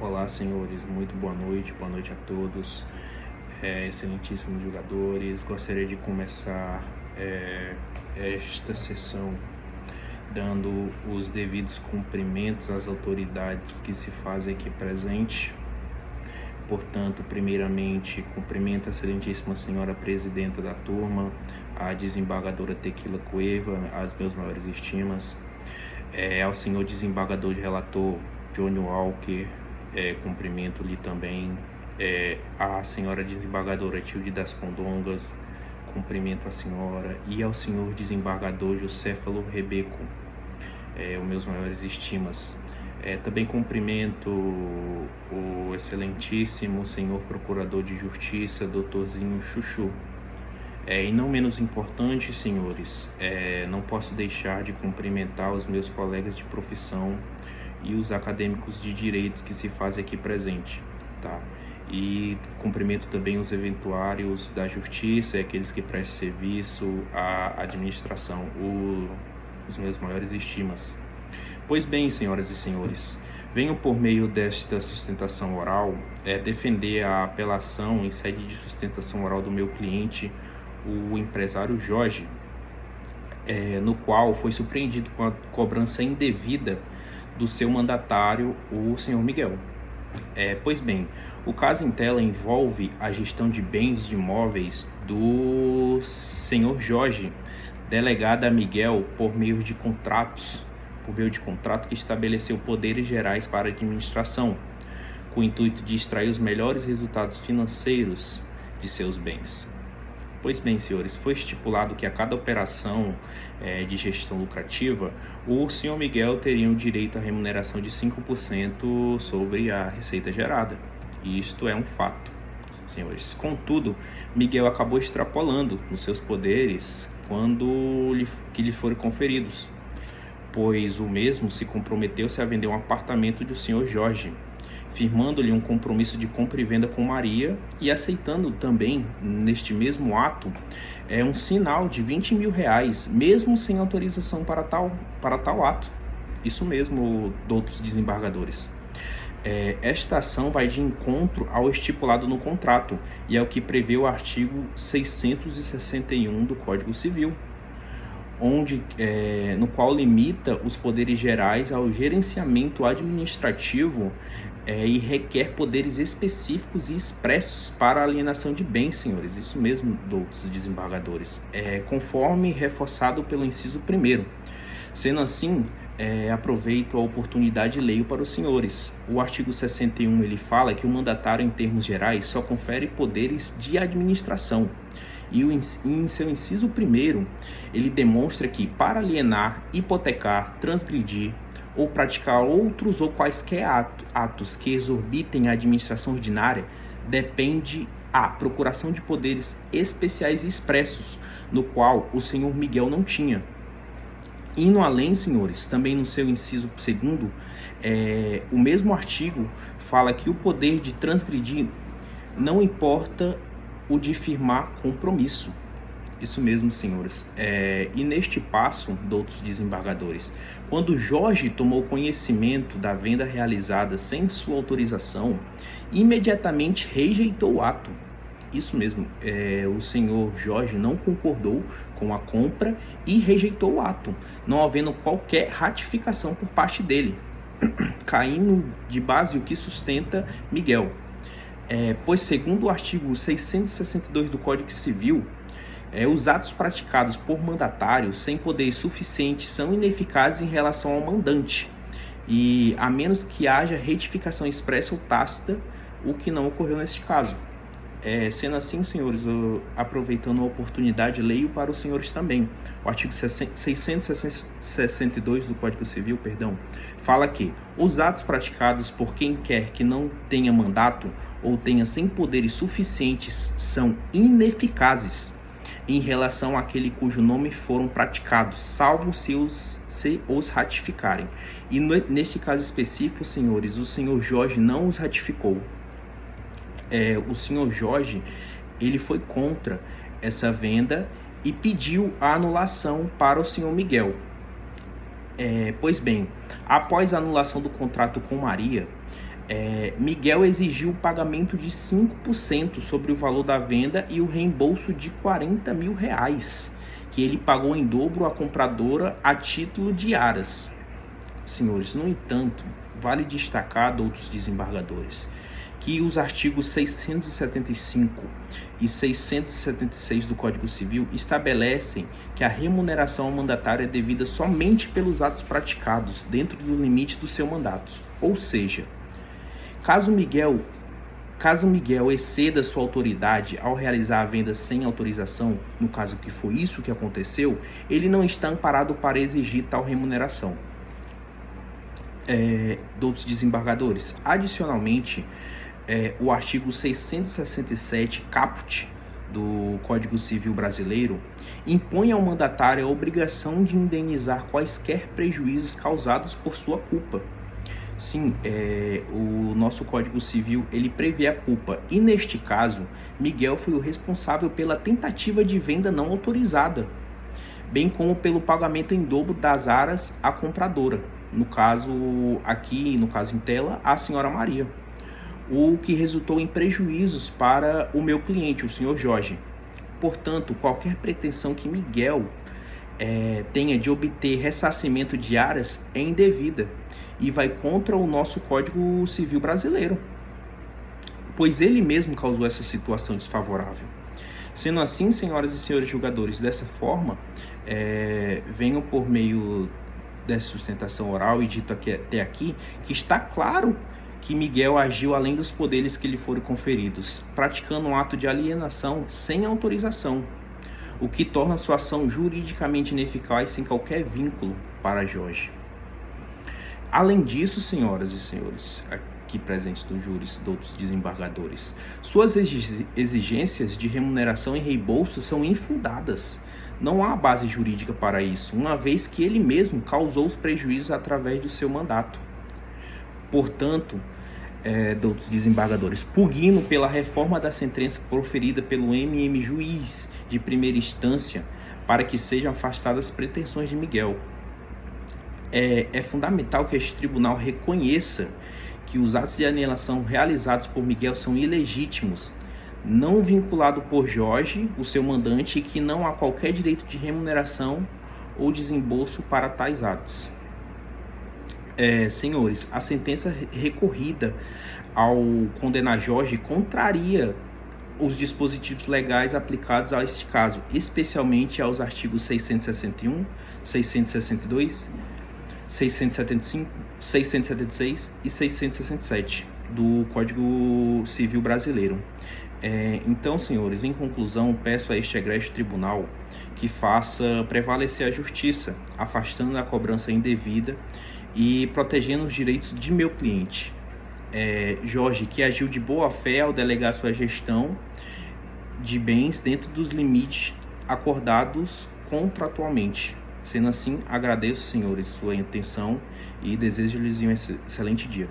Olá, senhores, muito boa noite a todos, excelentíssimos jogadores. Gostaria de começar esta sessão dando os devidos cumprimentos às autoridades que se fazem aqui presente. Portanto, primeiramente, cumprimento a excelentíssima senhora presidenta da turma, a desembargadora Tequila Cueva, as meus maiores estimas, ao senhor desembargador de relator Johnny Walker, cumprimento-lhe também, a senhora desembargadora Tilde das Condongas, cumprimento a senhora, e ao senhor desembargador Joséfalo Rebeco, os meus maiores estimas. Também cumprimento o excelentíssimo senhor procurador de justiça, doutorzinho Chuchu. E não menos importante, senhores, não posso deixar de cumprimentar os meus colegas de profissão e os acadêmicos de direito que se fazem aqui presente, tá? E cumprimento também os eventuários da justiça, aqueles que prestam serviço à administração, os meus maiores estimas. Pois bem, senhoras e senhores, venho por meio desta sustentação oral defender a apelação em sede de sustentação oral do meu cliente, o empresário Jorge, no qual foi surpreendido com a cobrança indevida do seu mandatário, o senhor Miguel. Pois bem, o caso em tela envolve a gestão de bens de imóveis do senhor Jorge, delegado a Miguel por meio de contrato que estabeleceu poderes gerais para a administração, com o intuito de extrair os melhores resultados financeiros de seus bens. Pois bem, senhores, foi estipulado que a cada operação de gestão lucrativa, o senhor Miguel teria o direito à remuneração de 5% sobre a receita gerada. E isto é um fato, senhores. Contudo, Miguel acabou extrapolando os seus poderes quando lhe foram conferidos, pois o mesmo se comprometeu-se a vender um apartamento do senhor Jorge, firmando-lhe um compromisso de compra e venda com Maria e aceitando também, neste mesmo ato, um sinal de R$20 mil, mesmo sem autorização para tal ato. Isso mesmo, doutos desembargadores. Esta ação vai de encontro ao estipulado no contrato e é o que prevê o artigo 661 do Código Civil, no qual limita os poderes gerais ao gerenciamento administrativo e requer poderes específicos e expressos para a alienação de bens, senhores. Isso mesmo, doutos desembargadores, conforme reforçado pelo inciso 1º. Sendo assim, aproveito a oportunidade e leio para os senhores. O artigo 61, ele fala que o mandatário, em termos gerais, só confere poderes de administração. E em seu inciso 1º, ele demonstra que para alienar, hipotecar, transgredir ou praticar outros ou quaisquer atos que exorbitem a administração ordinária, depende a procuração de poderes especiais e expressos, no qual o senhor Miguel não tinha. Indo além, senhores, também no seu inciso 2º, o mesmo artigo fala que o poder de transgredir não importa o de firmar compromisso. Isso mesmo, senhores. E neste passo, doutos desembargadores, quando Jorge tomou conhecimento da venda realizada sem sua autorização, imediatamente rejeitou o ato. Isso mesmo, o senhor Jorge não concordou com a compra e rejeitou o ato, não havendo qualquer ratificação por parte dele, caindo de base o que sustenta Miguel. Pois, segundo o artigo 662 do Código Civil, os atos praticados por mandatários sem poderes suficientes são ineficazes em relação ao mandante, e a menos que haja retificação expressa ou tácita, o que não ocorreu neste caso. Sendo assim, senhores, aproveitando a oportunidade, leio para os senhores também. O artigo 662 do Código Civil, fala que os atos praticados por quem quer que não tenha mandato ou tenha sem poderes suficientes são ineficazes em relação àquele cujo nome foram praticados, salvo se os ratificarem. E neste caso específico, senhores, o senhor Jorge não os ratificou. O senhor Jorge, ele foi contra essa venda e pediu a anulação para o senhor Miguel. Pois bem, após a anulação do contrato com Maria, Miguel exigiu o pagamento de 5% sobre o valor da venda e o reembolso de R$40 mil, que ele pagou em dobro à compradora a título de aras. Senhores, no entanto, vale destacar, outros desembargadores, que os artigos 675 e 676 do Código Civil estabelecem que a remuneração ao mandatário é devida somente pelos atos praticados dentro do limite do seu mandato. Ou seja, caso Miguel exceda sua autoridade ao realizar a venda sem autorização, no caso que foi isso que aconteceu, ele não está amparado para exigir tal remuneração. Outros desembargadores. Adicionalmente, o artigo 667 caput do Código Civil Brasileiro impõe ao mandatário a obrigação de indenizar quaisquer prejuízos causados por sua culpa. Sim, o nosso Código Civil ele prevê a culpa, e neste caso, Miguel foi o responsável pela tentativa de venda não autorizada, bem como pelo pagamento em dobro das aras à compradora, no caso em tela, a senhora Maria, o que resultou em prejuízos para o meu cliente, o senhor Jorge. Portanto, qualquer pretensão que Miguel tenha de obter ressarcimento de aras é indevida e vai contra o nosso Código Civil brasileiro, pois ele mesmo causou essa situação desfavorável. Sendo assim, senhoras e senhores julgadores, dessa forma, venho por meio dessa sustentação oral e dito até aqui que está claro que Miguel agiu além dos poderes que lhe foram conferidos, praticando um ato de alienação sem autorização, o que torna sua ação juridicamente ineficaz sem qualquer vínculo para Jorge. Além disso, senhoras e senhores aqui presentes do júri, outros desembargadores, suas exigências de remuneração e reembolso são infundadas. Não há base jurídica para isso, uma vez que ele mesmo causou os prejuízos através do seu mandato. Portanto, outros desembargadores, pugnando pela reforma da sentença proferida pelo juiz de primeira instância para que sejam afastadas as pretensões de Miguel. É fundamental que este tribunal reconheça que os atos de alienação realizados por Miguel são ilegítimos, não vinculado por Jorge, o seu mandante, e que não há qualquer direito de remuneração ou desembolso para tais atos. Senhores, a sentença recorrida ao condenar Jorge contraria os dispositivos legais aplicados a este caso, especialmente aos artigos 661, 662, 675, 676 e 667 do Código Civil Brasileiro. Então, senhores, em conclusão, peço a este egrégio tribunal que faça prevalecer a justiça, afastando a cobrança indevida e protegendo os direitos de meu cliente, Jorge, que agiu de boa fé ao delegar sua gestão de bens dentro dos limites acordados contratualmente. Sendo assim, agradeço, senhores, sua atenção e desejo-lhes um excelente dia.